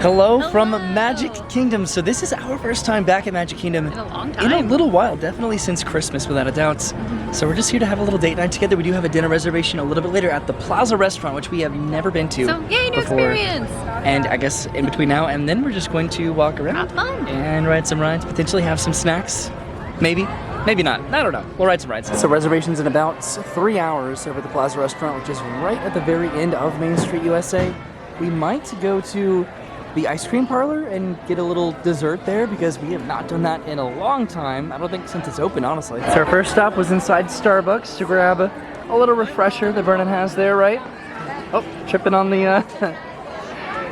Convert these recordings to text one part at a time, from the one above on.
Hello from Magic Kingdom. So this is our first time back at Magic Kingdom in a long time. In a little while, definitely since Christmas, without a doubt. So we're just here to have a little date night together. We do have a dinner reservation a little bit later at the Plaza restaurant, which we have never been to So yay, new before. experience! And I guess in between now and then, we're just going to walk around, Have fun, and ride some rides. Potentially have some snacks, maybe. Maybe not. I don't know. We'll ride some rides. So reservations in about 3 hours over at the Plaza restaurant, which is right at the very end of Main Street, USA. We might go to the ice cream parlor and get a little dessert there because we have not done that in a long time. I don't think since it's open, honestly. So our first stop was inside Starbucks to grab a little refresher that Vernon has there, right? Oh, tripping on the,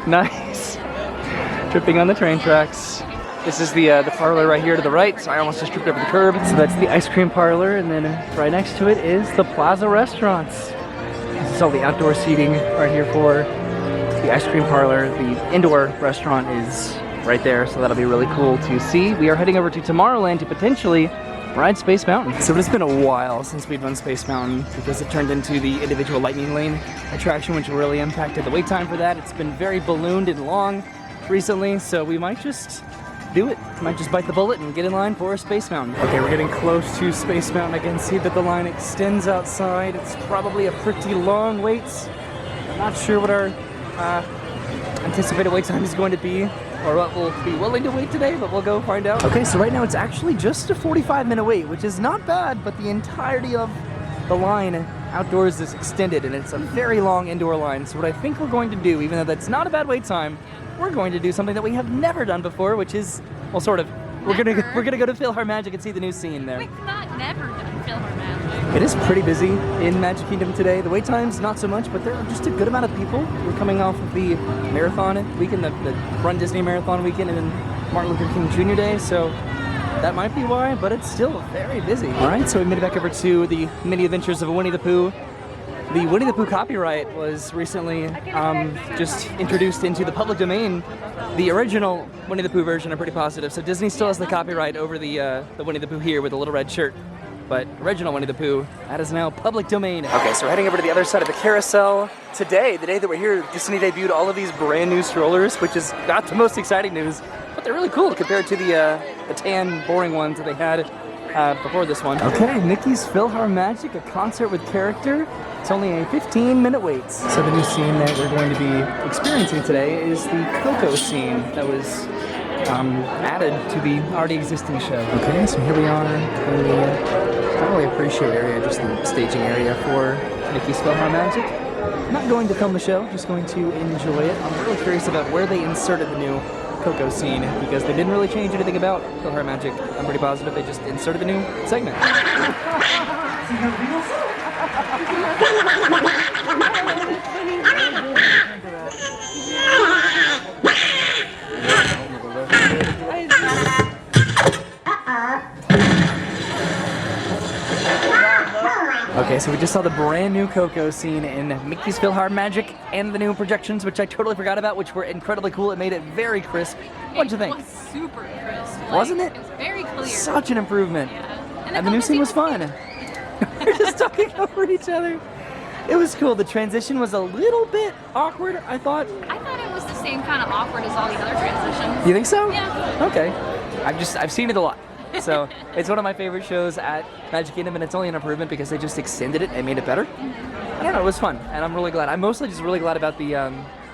nice. Tripping on the train tracks. This is the parlor right here to the right, so I almost just tripped over the curb. So that's the ice cream parlor, and then right next to it is the Plaza restaurants. This is all the outdoor seating right here for the ice cream parlor. The indoor restaurant is right there, so that'll be really cool to see. We are heading over to Tomorrowland to potentially ride Space Mountain. So it's been a while since we've done Space Mountain because it turned into the individual lightning lane attraction, which really impacted the wait time for that. It's been very ballooned and long recently, so we might just do it. Might just bite the bullet and get in line for Space Mountain. Okay, we're getting close to Space Mountain. I can see that the line extends outside. It's probably a pretty long wait. I'm not sure what our anticipated wait time is going to be, or what we'll be willing to wait today, but we'll go find out. Okay, so right now it's actually just a 45-minute wait, which is not bad, but the entirety of the line outdoors is extended, and it's a very long indoor line. So what I think we're going to do, even though that's not a bad wait time, we're going to do something that we have never done before, which is, well, sort of. We're gonna go to PhilharMagic and see the new scene there. We've not never done PhilharMagic. It is pretty busy in Magic Kingdom today. The wait times, not so much, but there are just a good amount of people. We're coming off of the marathon weekend, the Run Disney Marathon weekend, and then Martin Luther King Jr. Day, so that might be why, but it's still very busy. All right, so we made it back over to the Mini Adventures of Winnie the Pooh. The Winnie the Pooh copyright was recently just introduced into the public domain. The original Winnie the Pooh version, I'm pretty positive. So Disney still has the copyright over the Winnie the Pooh here with the little red shirt. But original Winnie the Pooh, that is now public domain. Okay, so we're heading over to the other side of the carousel. Today, the day that we're here, Disney debuted all of these brand new strollers, which is not the most exciting news, but they're really cool compared to the tan, boring ones that they had before this one. Okay, Mickey's PhilharMagic, a concert with character. It's only a 15-minute wait. So the new scene that we're going to be experiencing today is the Coco scene that was added to the already existing show. Okay, so here we are in the not really appreciate area, just the staging area for Mickey's PhilharMagic. I'm not going to film the show, just going to enjoy it. I'm really curious about where they inserted the new Coco scene because they didn't really change anything about PhilharMagic. I'm pretty positive they just inserted the new segment. Okay, so we just saw the brand new Coco scene in Mickey's PhilharMagic and the new projections, which I totally forgot about, which were incredibly cool. It made it very crisp. What'd you think? It was super crisp. Wasn't it? It was very clear. Such an improvement. Yeah. And the new scene was fun. We're just talking over each other. It was cool. The transition was a little bit awkward, I thought. I thought it was the same kind of awkward as all the other transitions. You think so? Yeah. Okay. I've seen it a lot. So it's one of my favorite shows at Magic Kingdom, and it's only an improvement because they just extended it and made it better. I don't know, it was fun, and I'm really glad. I'm mostly just really glad about the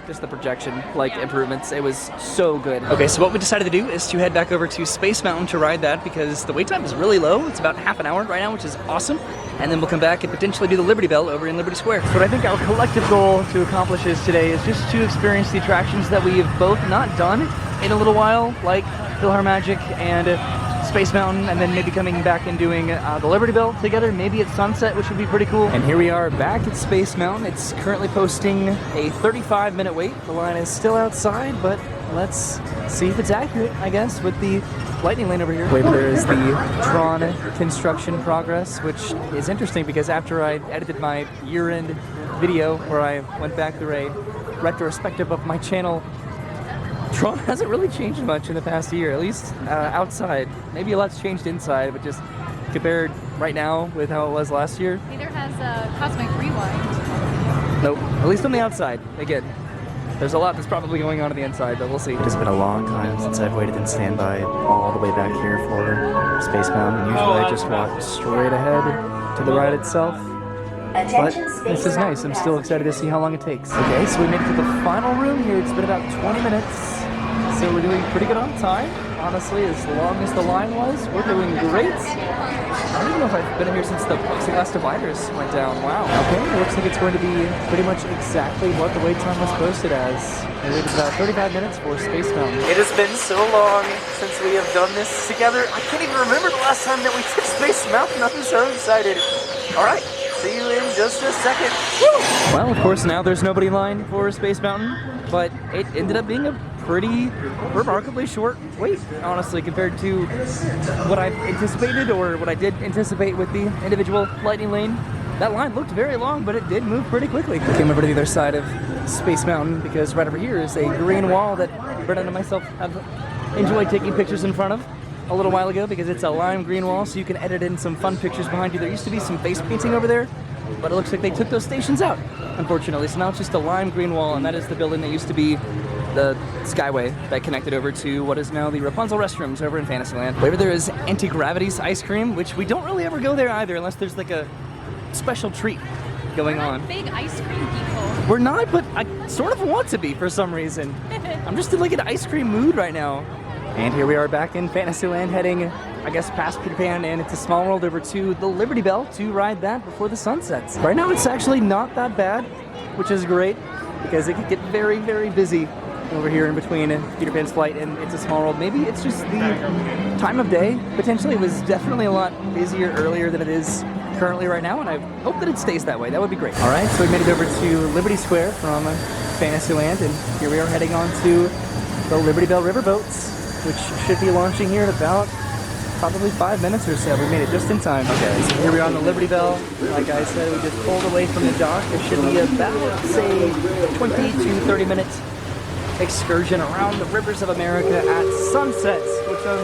just the projection improvements. It was so good. Okay, so what we decided to do is to head back over to Space Mountain to ride that because the wait time is really low. It's about half an hour right now, which is awesome. And then we'll come back and potentially do the Liberty Bell over in Liberty Square. So what I think our collective goal to accomplish is today is just to experience the attractions that we have both not done in a little while, like PhilharMagic and Space Mountain, and then maybe coming back and doing the Liberty Bell together, maybe at sunset, which would be pretty cool. And here we are back at Space Mountain. It's currently posting a 35-minute wait. The line is still outside, but let's see if it's accurate, I guess, with the lightning lane over here. Wait, there is the Tron construction progress, which is interesting because after I edited my year-end video where I went back through a retrospective of my channel, Tron hasn't really changed much in the past year, at least outside. Maybe a lot's changed inside, but just compared right now with how it was last year. Neither has Cosmic Rewind. Nope, at least on the outside, again. there's a lot that's probably going on the inside, but we'll see. It's been a long time since I've waited in standby all the way back here for Space Mountain. Usually I just walk straight ahead to the ride itself. But this is nice. I'm still excited to see how long it takes. Okay, so we made it to the final room here. It's been about 20 minutes. So we're doing pretty good on time. Honestly, as long as the line was, we're doing great. I don't even know if I've been here since the plexiglass dividers went down. Wow. Okay, it looks like it's going to be pretty much exactly what the wait time was posted as. It was about 35 minutes for Space Mountain. It has been so long since we have done this together. I can't even remember the last time that we did Space Mountain. I'm so excited. All right. See you in just a second. Woo! Well, of course, now there's nobody in line for Space Mountain, but it ended up being a pretty remarkably short wait, honestly, compared to what I anticipated or what I did anticipate with the individual lightning lane. That line looked very long, but it did move pretty quickly. I came over to the other side of Space Mountain because right over here is a green wall that Brennan and myself have enjoyed taking pictures in front of a little while ago because it's a lime green wall, so you can edit in some fun pictures behind you. There used to be some face painting over there, but it looks like they took those stations out, unfortunately. So now it's just a lime green wall, and that is the building that used to be the Skyway that connected over to what is now the Rapunzel restrooms over in Fantasyland. Over there is Anti-Gravity's ice cream, which we don't really ever go there either unless there's like a special treat going on. Big ice cream people. We're not, but I sort of want to be for some reason. I'm just in like an ice cream mood right now. And here we are back in Fantasyland, heading, I guess, past Peter Pan and into Small World over to the Liberty Bell to ride that before the sun sets. Right now it's actually not that bad, which is great because it could get very, very busy over here in between Peter Pan's flight and into Small World. Maybe it's just the time of day. Potentially it was definitely a lot busier earlier than it is currently right now, and I hope that it stays that way. That would be great. All right, so we made it over to Liberty Square from Fantasyland, and here we are heading on to the Liberty Bell Riverboats, which should be launching here in about probably 5 minutes or so. We made it just in time. Okay, so here we are on the Liberty Bell. Like I said, we just pulled away from the dock. It should be about, say, 20 to 30 minutes excursion around the rivers of America at sunset, which I'm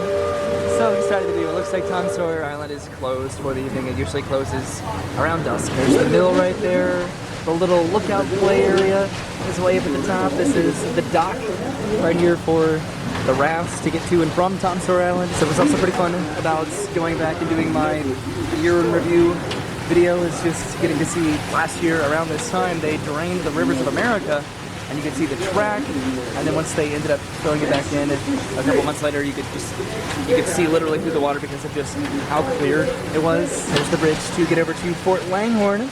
so excited to do. It looks like Tom Sawyer Island is closed for the evening. It usually closes around dusk. There's the mill right there. The little lookout play area is way up at the top. This is the dock right here for the rafts to get to and from Tom Sawyer Island. So it was also pretty fun about going back and doing my year in review video. Is just getting to see last year around this time they drained the rivers of America, and you could see the track, and then once they ended up throwing it back in a couple months later, you could see literally through the water because of just how clear it was. There's the bridge to get over to Fort Langhorne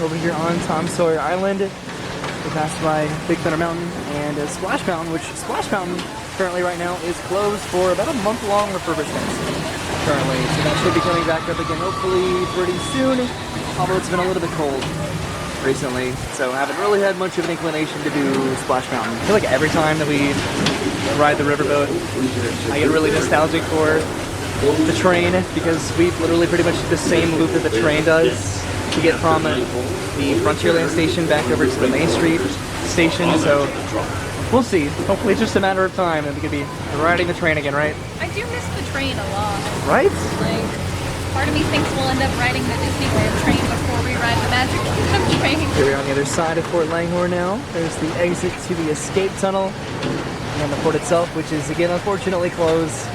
over here on Tom Sawyer Island. We passed by Big Thunder Mountain and Splash Mountain, which Splash Mountain currently right now is closed for about a month-long refurbishment currently. So that should be coming back up again hopefully pretty soon, although it's been a little bit cold recently, so I haven't really had much of an inclination to do Splash Mountain. I feel like every time that we ride the riverboat, I get really nostalgic for the train because we literally pretty much do the same loop that the train does to get from the Frontierland station back over to the Main Street station, so we'll see. Hopefully it's just a matter of time and we could be riding the train again, right? I do miss the train a lot. Right? Like, part of me thinks we'll end up riding the Disneyland train before we ride the Magic Kingdom train. Here we are on the other side of Fort Langhorne now. There's the exit to the escape tunnel and the fort itself, which is again unfortunately closed.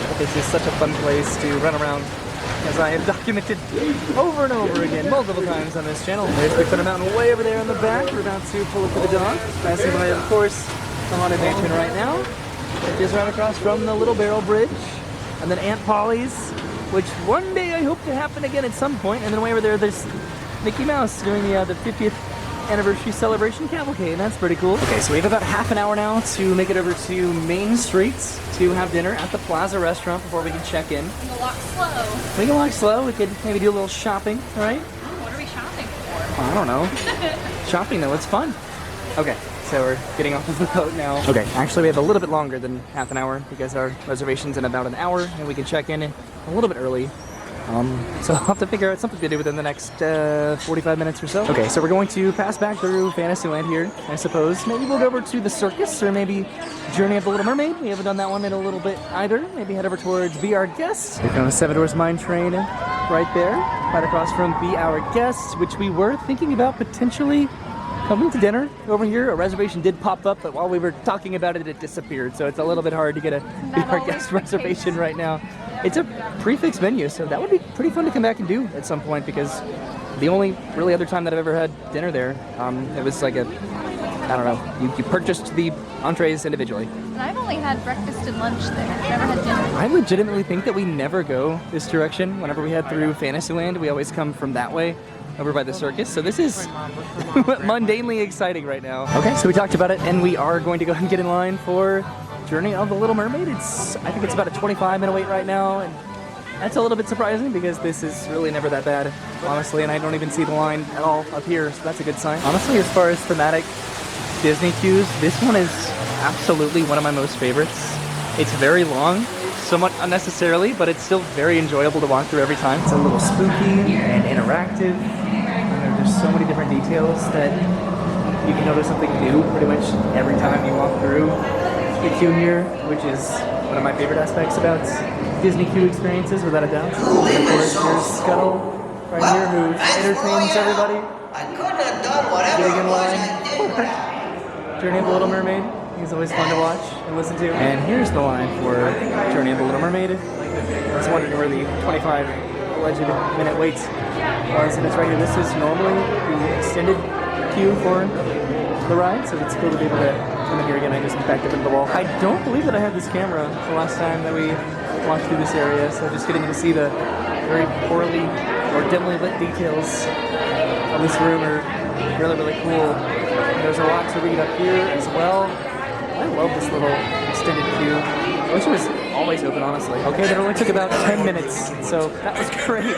But this is such a fun place to run around, as I have documented over and over again multiple times on this channel. There's Big Thunder Mountain way over there in the back. We're about to pull up to the dock. Passing by, of course, the Haunted Mansion right now. It is right across from the Little Barrel Bridge. And then Aunt Polly's, which one day I hope to happen again at some point. And then way over there, there's Mickey Mouse doing the 50th anniversary celebration cavalcade, and that's pretty cool. Okay, so we have about half an hour now to make it over to Main Street to have dinner at the Plaza restaurant before we can check in. We can walk slow. We can walk slow. We could maybe do a little shopping, right? What are we shopping for? I don't know. Shopping though, it's fun. Okay, so we're getting off of the boat now. Okay, actually we have a little bit longer than half an hour because our reservation's in about an hour and we can check in a little bit early. So I'll have to figure out something to do within the next 45 minutes or so. Okay, so we're going to pass back through Fantasyland here, I suppose. Maybe we'll go over to the circus or maybe Journey of the Little Mermaid. We haven't done that one in a little bit either. Maybe head over towards Be Our Guest. We found the Seven Dwarfs Mine Train right there, right across from Be Our Guest, which we were thinking about potentially coming to dinner over here. A reservation did pop up, but while we were talking about it, it disappeared. So it's a little bit hard to get a guest reservation right now. It's a prefix menu, so that would be pretty fun to come back and do at some point, because the only really other time that I've ever had dinner there, it was like a, I don't know, you purchased the entrees individually. And I've only had breakfast and lunch there. I've never had dinner. I legitimately think that we never go this direction. Whenever we head through Fantasyland, we always come from that way, over by the circus. So this is mundanely exciting right now. Okay, so we talked about it, and we are going to go and get in line for Journey of the Little Mermaid. I think it's about a 25-minute wait right now, and that's a little bit surprising because this is really never that bad, honestly, and I don't even see the line at all up here, so that's a good sign. Honestly, as far as thematic Disney queues, this one is absolutely one of my most favorites. It's very long, somewhat unnecessarily, but it's still very enjoyable to walk through every time. It's a little spooky and interactive, and there's so many different details that you can notice something new pretty much every time you walk through the queue here, which is one of my favorite aspects about Disney queue experiences, without a doubt. And of course, there's Scuttle right here, who entertains everybody. I couldn't have done whatever Getting in it was line. I did. Journey of the Little Mermaid. He's always fun to watch and listen to. And here's the line for Journey of the Little Mermaid. I was wondering where the 25 alleged minute wait was, and it's right here. This is normally the extended queue for the ride, so it's cool to be able to come in here again. I just backed up into the wall. I don't believe that I had this camera the last time that we walked through this area, so just getting to see the very poorly or dimly lit details of this room are really, really cool. And there's a lot to read up here as well. I love this little extended queue. I wish it was always open, honestly. Okay, that only took about 10 minutes, so that was great.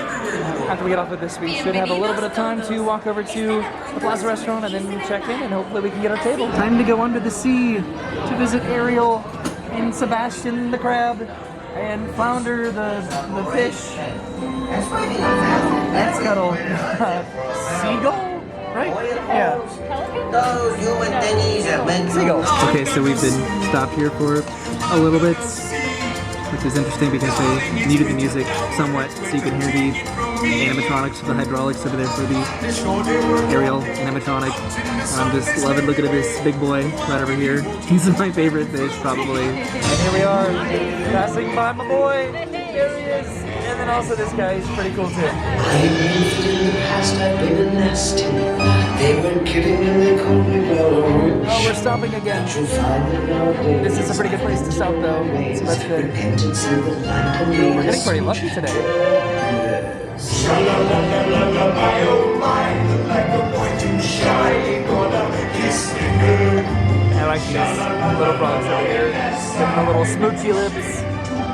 After we get off of this, we should have a little bit of time to walk over to the Plaza restaurant and then check in, and hopefully we can get our table. Time to go under the sea to visit Ariel and Sebastian the crab and Flounder the fish and Scuttle. Seagull? Right? Yeah. Those human thingies are meant to Seagulls. Okay, so we've been stopped here for a little bit, which is interesting because they muted the music somewhat so you can hear the animatronics, the hydraulics over there for the aerial animatronic. I'm just loving looking at this big boy right over here. He's my favorite fish, probably. And here we are, passing by my boy. There he is. And then also this guy, he's pretty cool too. I lived in the past, I've been a nasty. They were kidding and they called me Belle. Oh, we're stopping again. This is a pretty good place to stop though, so that's good. We're getting pretty lucky today. I like these little frogs over here. With the little smoochy lips.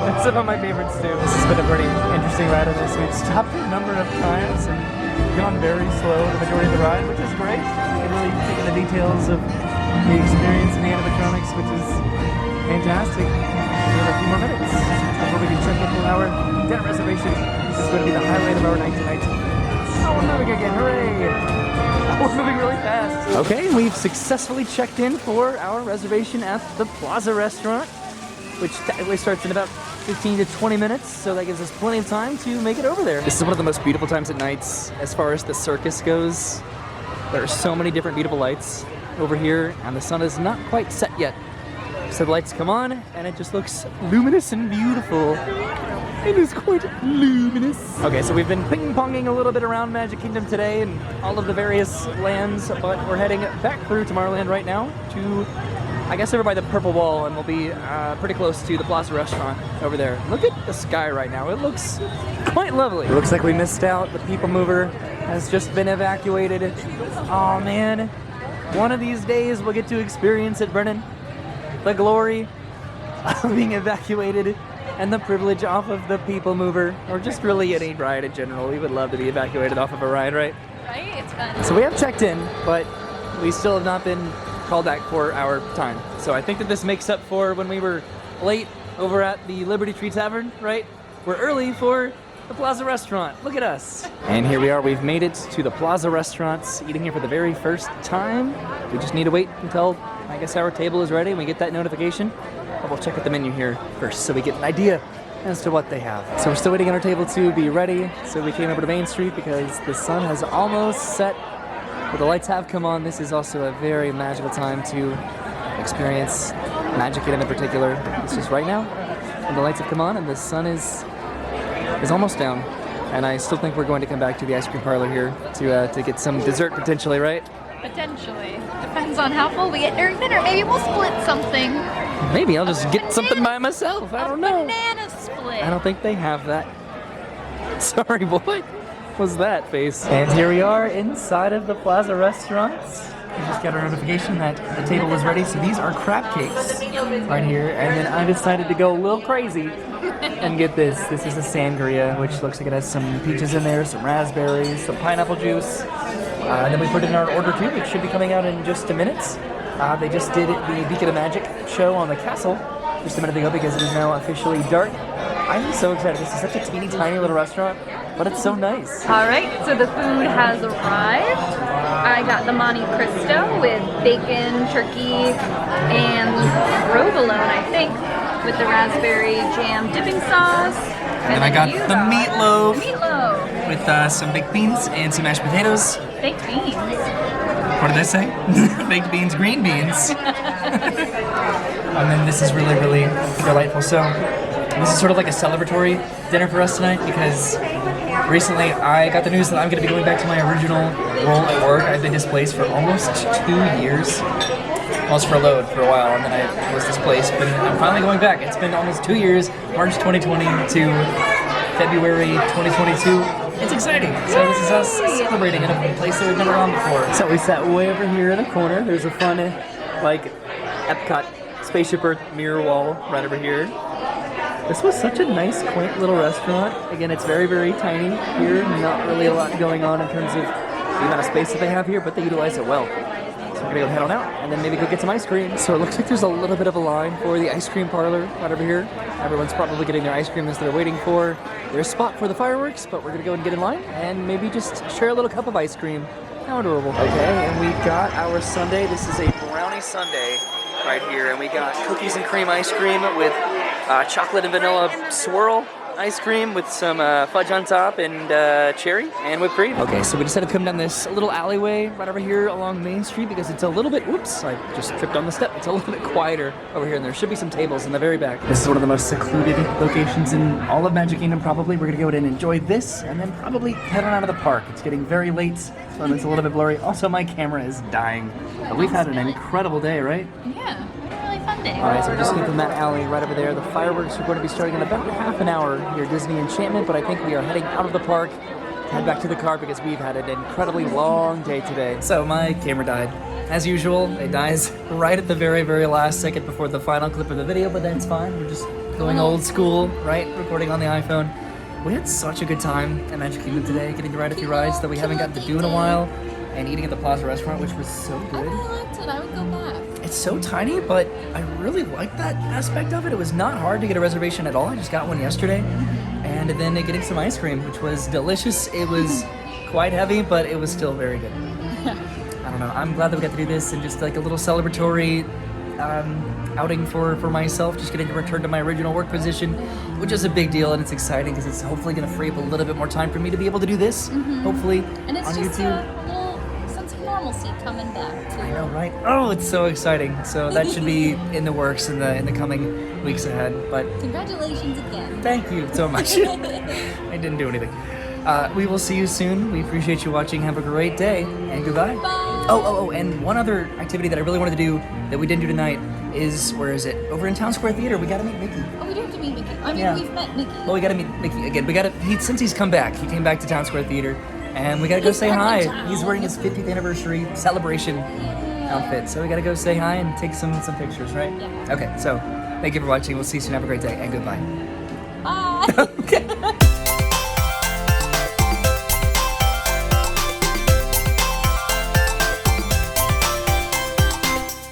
That's some of my favorites too. This has been a pretty interesting ride on this. We've stopped a number of times and gone very slow the majority of the ride, which is great. We've really taken the details of the experience and the animatronics, which is fantastic. We have a few more minutes before we can check in for our dinner reservation. This is going to be the highlight of our night tonight. Oh, we're moving again, hooray! Oh, we're moving really fast. Okay, we've successfully checked in for our reservation at the Plaza restaurant, which technically starts in about 15 to 20 minutes, so that gives us plenty of time to make it over there. This is one of the most beautiful times at nights as far as the circus goes. There are so many different beautiful lights over here, and the sun is not quite set yet. So the lights come on, and it just looks luminous and beautiful. It is quite luminous. Okay, so we've been ping-ponging a little bit around Magic Kingdom today and all of the various lands, but we're heading back through Tomorrowland right now to, I guess, over by the purple wall, and we'll be pretty close to the Plaza restaurant over there. Look at the sky right now. It looks quite lovely. It looks like we missed out. The People Mover has just been evacuated. Oh man, one of these days we'll get to experience it, Brennan. The glory of being evacuated and the privilege off of the People Mover, or just really any ride in general. We would love to be evacuated off of a ride, right? Right? It's fun. So we have checked in, but we still have not been called back for our time. So I think that this makes up for when we were late over at the Liberty Tree Tavern, right? We're early for the Plaza restaurant. Look at us. And here we are. We've made it to the Plaza restaurants, eating here for the very first time. We just need to wait until, I guess, our table is ready and we get that notification. But we'll check out the menu here first so we get an idea as to what they have. So we're still waiting on our table to be ready. So we came over to Main Street because the sun has almost set. But the lights have come on. This is also a very magical time to experience Magic Kingdom in particular. It's just right now, and the lights have come on, and the sun is almost down. And I still think we're going to come back to the ice cream parlor here to get some dessert potentially, right? Potentially. Depends on how full we get during dinner. Maybe we'll split something. Maybe I'll just get something by myself. I don't know. Banana split. I don't think they have that. Sorry, boy. What was that face? And here we are inside of the Plaza restaurants. We just got a notification that the table was ready. So these are crab cakes right here. And then I decided to go a little crazy and get this. This is a sangria, which looks like it has some peaches in there, some raspberries, some pineapple juice. And then we put in our order too, which should be coming out in just a minute. They just did the Beacon of Magic show on the castle just a minute ago because it is now officially dark. I'm so excited. This is such a teeny tiny little restaurant, but it's so nice. All right, so the food has arrived. I got the Monte Cristo with bacon, turkey, and provolone, I think, with the raspberry jam dipping sauce. And I got the meatloaf. Meatloaf. With some baked beans and some mashed potatoes. Baked beans. What did I say? Baked beans, green beans. And then this is really, really delightful. So this is sort of like a celebratory dinner for us tonight because recently I got the news that I'm going to be going back to my original role at work. I've been displaced for almost 2 years. I was furloughed for a while and then I was displaced, but I'm finally going back. It's been almost 2 years, March 2020 to February 2022. It's exciting. So this is us celebrating in a place that we've never gone before. So we sat way over here in the corner. There's a fun, like, Epcot Spaceship Earth mirror wall right over here. This was such a nice, quaint little restaurant. Again, it's very, very tiny here. Not really a lot going on in terms of the amount of space that they have here, but they utilize it well. So we're gonna go head on out and then maybe go get some ice cream. So it looks like there's a little bit of a line for the ice cream parlor right over here. Everyone's probably getting their ice cream as they're waiting for their spot for the fireworks, but we're gonna go and get in line and maybe just share a little cup of ice cream. How adorable. Okay, and we got our sundae. This is a brownie sundae right here, and we got cookies and cream ice cream with chocolate and vanilla swirl ice cream with some fudge on top and cherry and whipped cream. Okay, so we decided to come down this little alleyway right over here along Main Street because it's a little bit, whoops, I just tripped on the step. It's a little bit quieter over here and there should be some tables in the very back. This is one of the most secluded locations in all of Magic Kingdom probably. We're gonna go and enjoy this and then probably head on out of the park. It's getting very late, so it's a little bit blurry. Also, my camera is dying. But we've had an incredible day, right? Yeah. Fun day. Alright, so we're just leaving that alley right over there. The fireworks are going to be starting in about half an hour here at Disney Enchantment, but I think we are heading out of the park to head back to the car because we've had an incredibly long day today. So my camera died. As usual, it dies right at the very, very last second before the final clip of the video, but that's fine. We're just going old school, right? Recording on the iPhone. We had such a good time at Magic Kingdom today, getting to ride a few rides that we haven't gotten to do in a while, and eating at the Plaza restaurant, which was so good. I really liked it. I would go back. It's so tiny, but I really like that aspect of it. It was not hard to get a reservation at all. I just got one yesterday. And then getting some ice cream, which was delicious. It was quite heavy, but it was still very good. I don't know. I'm glad that we got to do this and just like a little celebratory outing for myself. Just getting to return to my original work position, which is a big deal. And it's exciting because it's hopefully going to free up a little bit more time for me to be able to do this. Hopefully And it's on just YouTube. a little sense of normalcy coming back too. I know, right? Oh, it's so exciting. So that should be in the works in the coming weeks ahead. But Congratulations again. thank you so much. I didn't do anything. We will see you soon. We appreciate you watching. Have a great day and goodbye. Bye. Oh, and one other activity that I really wanted to do that we didn't do tonight is, where is it? Over in Town Square Theater. We gotta meet Mickey. Oh, we do have to meet Mickey. I mean, Yeah. we've met Mickey. Well, we gotta meet Mickey again. Since he's come back, he came back to Town Square Theater, and we gotta go He's say back hi. in town. He's wearing his 50th anniversary celebration outfit, so we gotta go say hi and take some pictures, right? Yeah. Okay, so thank you for watching. We'll see you soon. Have a great day, and goodbye. Bye. Okay.